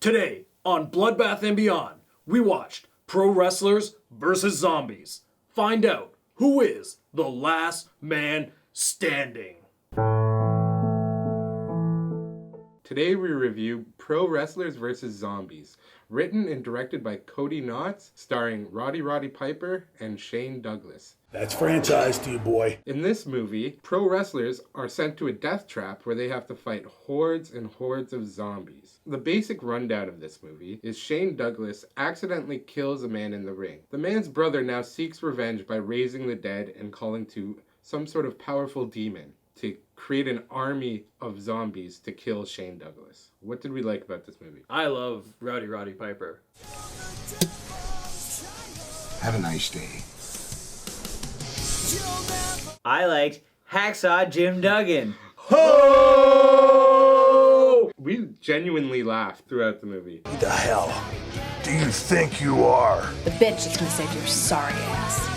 Today, on Bloodbath and Beyond, we watched Pro Wrestlers vs. Zombies. Find out who is the last man standing. Today we review Pro Wrestlers vs. Zombies, written and directed by Cody Knotts, starring Roddy Piper and Shane Douglas. That's franchise to you, boy. In this movie, pro wrestlers are sent to a death trap where they have to fight hordes and hordes of zombies. The basic rundown of this movie is Shane Douglas accidentally kills a man in the ring. The man's brother now seeks revenge by raising the dead and calling to some sort of powerful demon to create an army of zombies to kill Shane Douglas. What did we like about this movie? I love Roddy Piper. Have a nice day. I liked Hacksaw Jim Duggan. Ho! We genuinely laughed throughout the movie. Who the hell do you think you are? The bitch is gonna save your sorry ass.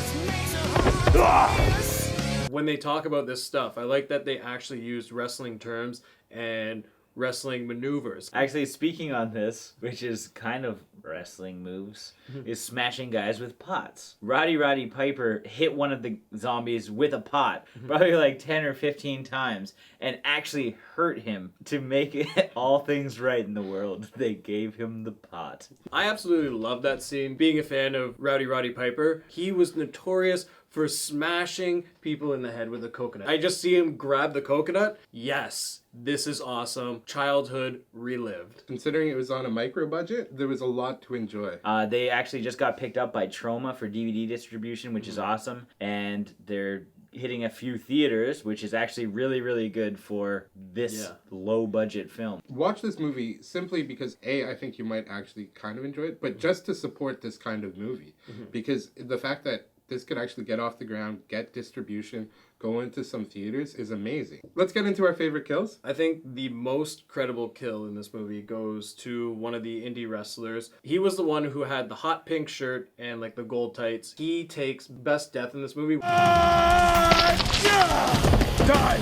When they talk about this stuff, I like that they actually used wrestling terms and wrestling maneuvers. Actually, speaking on this, which is kind of wrestling moves, is smashing guys with pots. Roddy Piper hit one of the zombies with a pot, probably like 10 or 15 times, and actually hurt him. To make it all things right in the world, they gave him the pot. I absolutely love that scene. Being a fan of Roddy Piper, he was notorious for smashing people in the head with a coconut. I just see him grab the coconut. Yes, this is awesome. Childhood relived. Considering it was on a micro budget, there was a lot to enjoy. They actually just got picked up by Troma for DVD distribution, which is awesome, and they're hitting a few theaters, which is actually really good for this low-budget film. Watch this movie simply because, A, I think you might actually kind of enjoy it, but just to support this kind of movie. Because the fact that this could actually get off the ground, get distribution, go into some theaters is amazing. Let's get into our favorite kills. I think the most credible kill in this movie goes to one of the indie wrestlers. He was the one who had the hot pink shirt and like the gold tights. He takes best death in this movie. Die,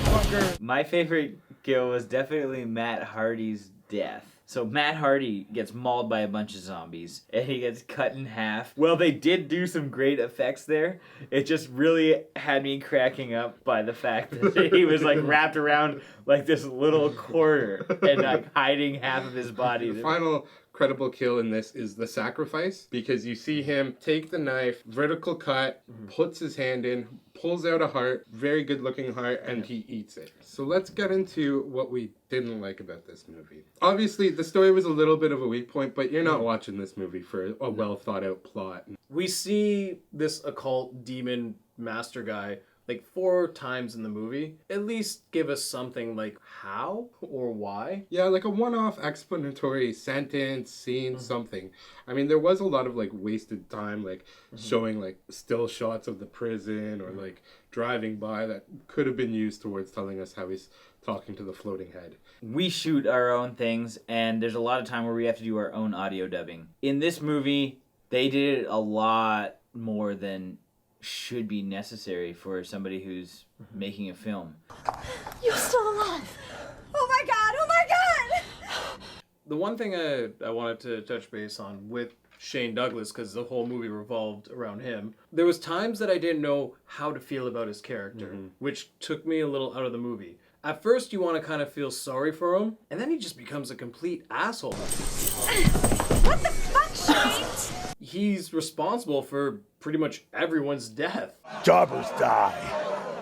fucker! My favorite kill was definitely Matt Hardy's death. So Matt Hardy gets mauled by a bunch of zombies, and he gets cut in half. Well, they did do some great effects there. It just really had me cracking up by the fact that he was like wrapped around like this little quarter and like hiding half of his body. The final credible kill in this is the sacrifice, because you see him take the knife, vertical cut, puts his hand in, pulls out a heart, very good looking heart, and he eats it. So let's get into what we didn't like about this movie. Obviously, the story was a little bit of a weak point, but you're not watching this movie for a well thought out plot. We see this occult demon master guy like 4 times in the movie. At least give us something like how or why. Yeah, like a one-off explanatory sentence, scene, something. I mean, there was a lot of like wasted time, like showing like still shots of the prison or like driving by that could have been used towards telling us how he's talking to the floating head. We shoot our own things, and there's a lot of time where we have to do our own audio dubbing. In this movie, they did a lot more than should be necessary for somebody who's making a film. You're still alive. Oh my god, oh my god! The one thing I wanted to touch base on with Shane Douglas, because the whole movie revolved around him, there was times that I didn't know how to feel about his character, which took me a little out of the movie. At first, you want to kind of feel sorry for him, and then he just becomes a complete asshole. What the fuck, Shane? He's responsible for pretty much everyone's death. Jobbers die,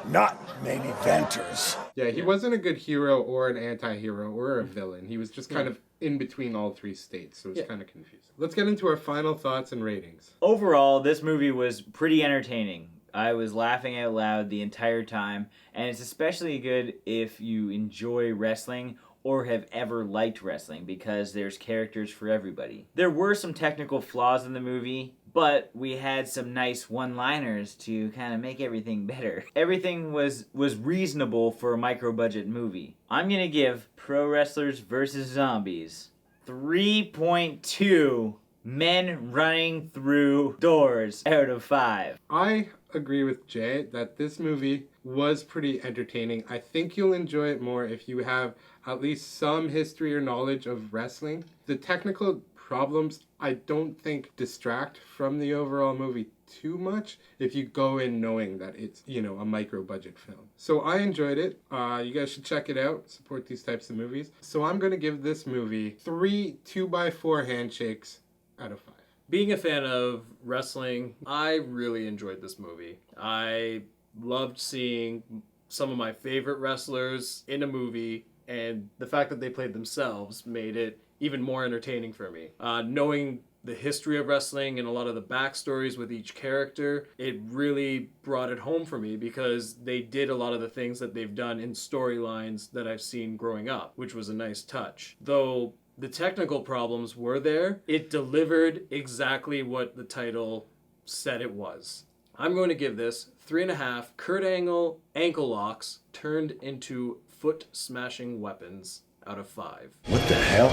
not main eventers. Yeah, he wasn't a good hero or an anti-hero or a villain. He was just kind of in between all 3 states, so it's kind of confusing. Let's get into our final thoughts and ratings. Overall, this movie was pretty entertaining. I was laughing out loud the entire time, and it's especially good if you enjoy wrestling or have ever liked wrestling, because there's characters for everybody. There were some technical flaws in the movie, but we had some nice one-liners to kind of make everything better. Everything was reasonable for a micro-budget movie. I'm gonna give Pro Wrestlers vs. Zombies 3.2 men running through doors out of 5. I agree with Jay that this movie was pretty entertaining. I think you'll enjoy it more if you have at least some history or knowledge of wrestling. The technical problems, I don't think, distract from the overall movie too much if you go in knowing that it's, a micro budget film. So I enjoyed it. You guys should check it out. Support these types of movies. So I'm going to give this movie 3 2x4 handshakes out of 5. Being a fan of wrestling, I really enjoyed this movie. I loved seeing some of my favorite wrestlers in a movie, and the fact that they played themselves made it even more entertaining for me. Knowing the history of wrestling and a lot of the backstories with each character, it really brought it home for me because they did a lot of the things that they've done in storylines that I've seen growing up, which was a nice touch. Though the technical problems were there, it delivered exactly what the title said it was. I'm going to give this 3.5 Kurt Angle ankle locks turned into foot smashing weapons out of 5. What the hell?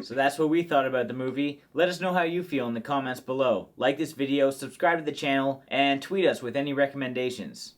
So that's what we thought about the movie. Let us know how you feel in the comments below. Like this video, subscribe to the channel, and tweet us with any recommendations.